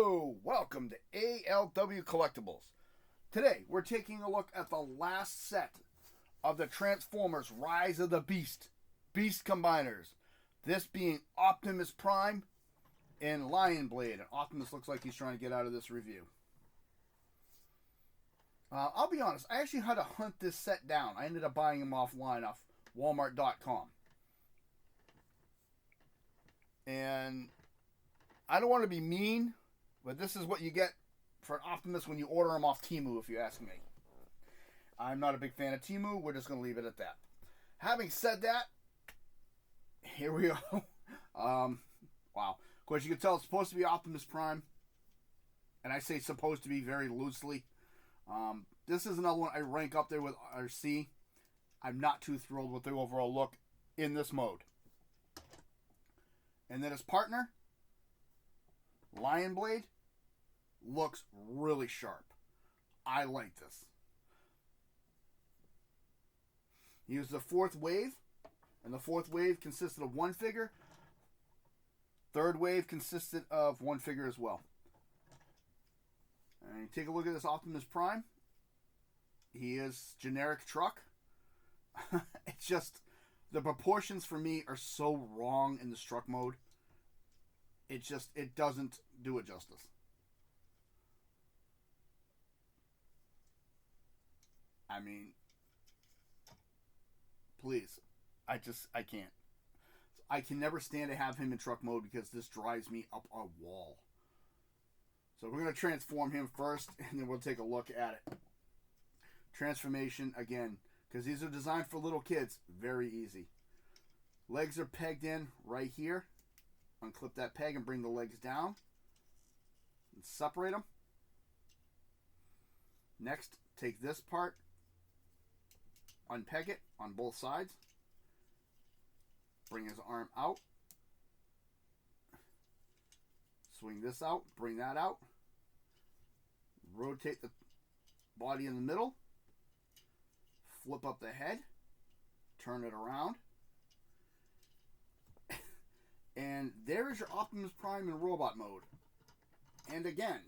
Hello, welcome to ALW Collectibles. Today we're taking a look at the last set of the Transformers Rise of the Beast Combiners. This being Optimus Prime and Lionblade. And Optimus looks like he's trying to get out of this review. I'll be honest, I actually had to hunt this set down. I ended up buying him offline off Walmart.com. And I don't want to be mean, but this is what you get for an Optimus when you order him off Temu, if you ask me. I'm not a big fan of Temu. We're just going to leave it at that. Having said that, here we go. Wow. Of course, you can tell it's supposed to be Optimus Prime. And I say supposed to be very loosely. This is another one I rank up there with RC. I'm not too thrilled with the overall look in this mode. And then his partner, Lionblade, looks really sharp. I like this. He used the fourth wave, and the fourth wave consisted of one figure. Third wave consisted of one figure as well. And you take a look at this Optimus Prime. He is generic truck. It's just, the proportions for me are so wrong in this truck mode. It doesn't do it justice. I mean, please. I can't. I can never stand to have him in truck mode because this drives me up a wall. So we're going to transform him first, and then we'll take a look at it. Transformation, again, because these are designed for little kids, very easy. Legs are pegged in right here. Unclip that peg and bring the legs down. And separate them. Next, take this part. Unpeg it on both sides. Bring his arm out. Swing this out. Bring that out. Rotate the body in the middle. Flip up the head. Turn it around. And there is your Optimus Prime in robot mode. And again,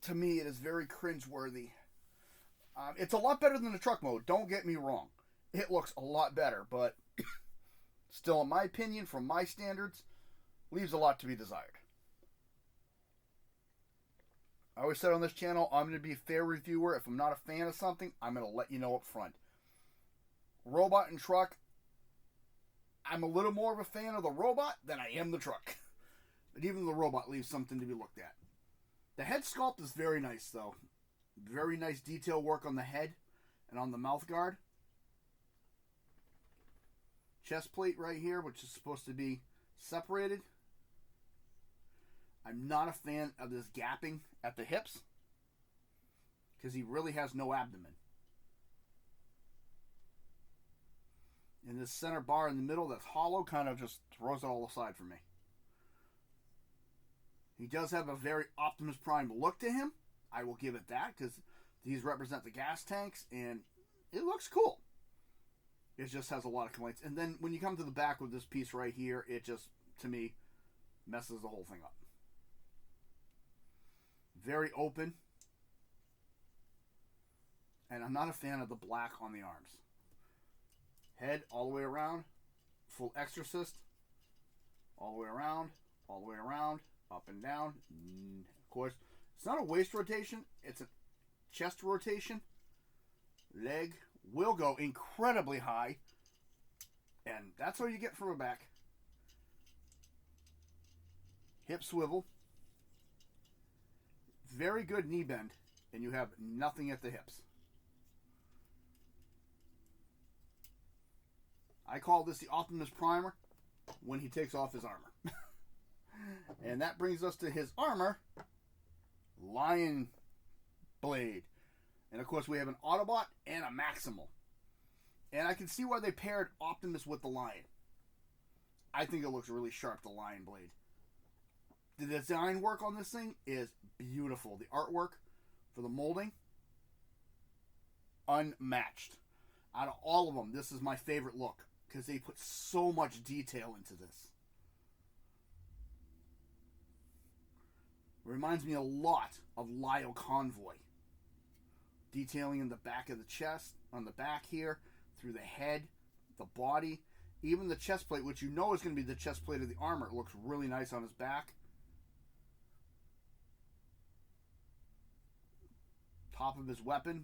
to me it is very cringeworthy. It's a lot better than the truck mode, don't get me wrong. It looks a lot better, but still, in my opinion, from my standards, leaves a lot to be desired. I always said on this channel, I'm going to be a fair reviewer. If I'm not a fan of something, I'm going to let you know up front. Robot and truck, I'm a little more of a fan of the robot than I am the truck. But even the robot leaves something to be looked at. The head sculpt is very nice, though. Very nice detail work on the head and on the mouth guard. Chest plate right here, which is supposed to be separated. I'm not a fan of this gapping at the hips, because he really has no abdomen. And this center bar in the middle that's hollow kind of just throws it all aside for me. He does have a very Optimus Prime look to him. I will give it that, because these represent the gas tanks, and it looks cool. It just has a lot of complaints. And then when you come to the back with this piece right here, it just, to me, messes the whole thing up. Very open. And I'm not a fan of the black on the arms. Head all the way around. Full exorcist. All the way around. All the way around. Up and down. Of course, it's not a waist rotation. It's a chest rotation. Leg will go incredibly high. And that's all you get from a back. Hip swivel. Very good knee bend. And you have nothing at the hips. I call this the Optimus Primer when he takes off his armor. And that brings us to his armor, Lionblade. And of course we have an Autobot and a Maximal. And I can see why they paired Optimus with the Lion. I think it looks really sharp, the Lionblade. The design work on this thing is beautiful. The artwork for the molding, unmatched. Out of all of them, this is my favorite look, because they put so much detail into this. Reminds me a lot of Lyle Convoy. Detailing in the back of the chest, on the back here, through the head, the body, even the chest plate, which you know is going to be the chest plate of the armor. It looks really nice on his back. Top of his weapon.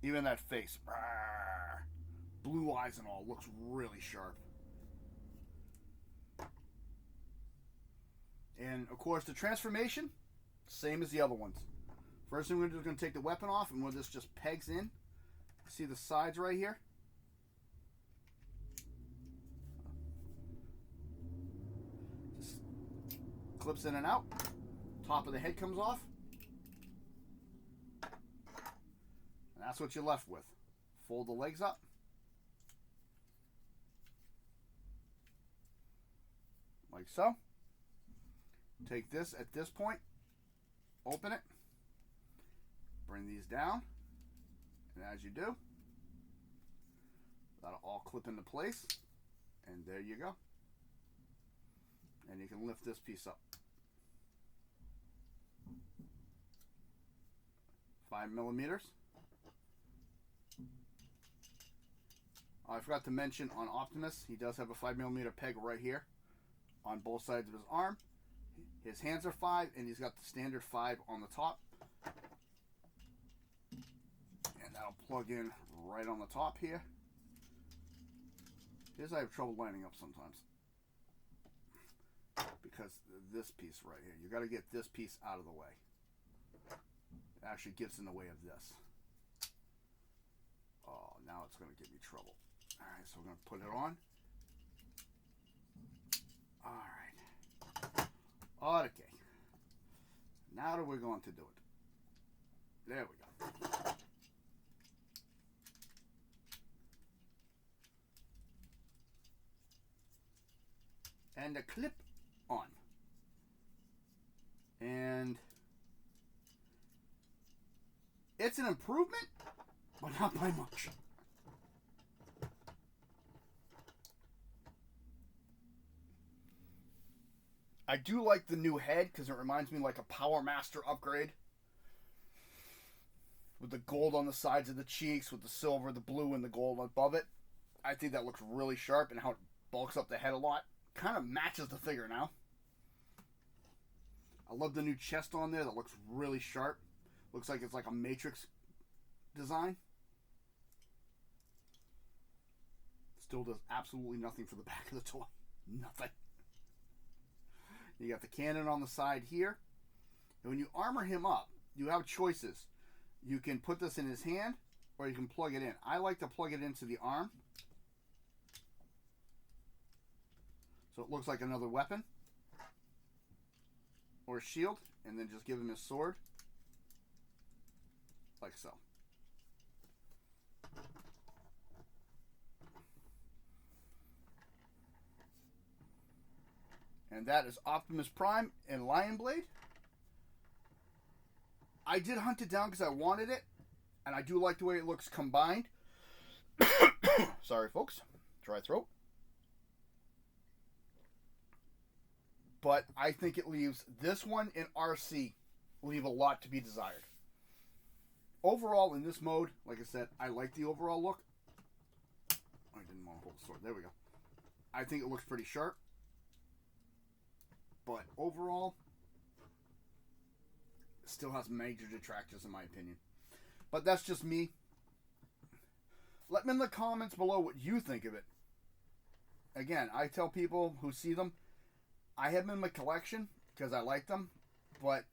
Even that face. Blue eyes and all. Looks really sharp. And, of course, the transformation, same as the other ones. First thing we're going to take the weapon off, and where this just pegs in. See the sides right here? Just clips in and out. Top of the head comes off. And that's what you're left with. Fold the legs up. Like so. Take this at this point, open it, bring these down, and as you do, that'll all clip into place, and there you go. And you can lift this piece up. 5 millimeters. I forgot to mention on Optimus, he does have a 5 millimeter peg right here on both sides of his arm. His hands are 5, and he's got the standard 5 on the top. And that'll plug in right on the top here. Here's I have trouble lining up sometimes. Because this piece right here, you got to get this piece out of the way. It actually gets in the way of this. Oh, now it's going to give me trouble. Alright, so we're going to put it on. Alright. Okay. Now we're going to do it. There we go. And the clip on. And it's an improvement, but not by much. I do like the new head because it reminds me like a Power Master upgrade. With the gold on the sides of the cheeks, with the silver, the blue, and the gold above it. I think that looks really sharp, and how it bulks up the head a lot. Kind of matches the figure now. I love the new chest on there. That looks really sharp. Looks like it's like a Matrix design. Still does absolutely nothing for the back of the toy. Nothing. You got the cannon on the side here. And when you armor him up, you have choices. You can put this in his hand, or you can plug it in. I like to plug it into the arm. So it looks like another weapon. Or a shield. And then just give him his sword. Like so. And that is Optimus Prime and Lionblade. I did hunt it down because I wanted it. And I do like the way it looks combined. Sorry, folks. Dry throat. But I think it leaves this one and RC leave a lot to be desired. Overall, in this mode, like I said, I like the overall look. I didn't want to hold the sword. There we go. I think it looks pretty sharp. But overall, it still has major detractors in my opinion. But that's just me. Let me in the comments below what you think of it. Again, I tell people who see them, I have them in my collection because I like them. But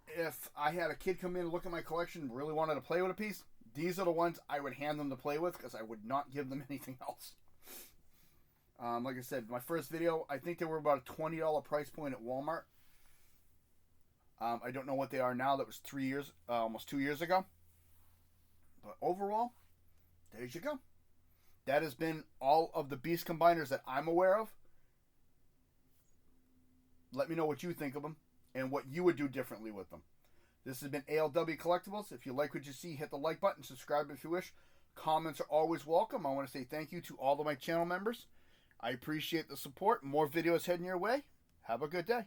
if I had a kid come in and look at my collection and really wanted to play with a piece, these are the ones I would hand them to play with because I would not give them anything else. Like I said, my first video, I think they were about a $20 price point at Walmart. I don't know what they are now. That was 3 years, almost 2 years ago. But overall, there you go. That has been all of the Beast Combiners that I'm aware of. Let me know what you think of them and what you would do differently with them. This has been ALW Collectibles. If you like what you see, hit the like button. Subscribe if you wish. Comments are always welcome. I want to say thank you to all of my channel members. I appreciate the support. More videos heading your way. Have a good day.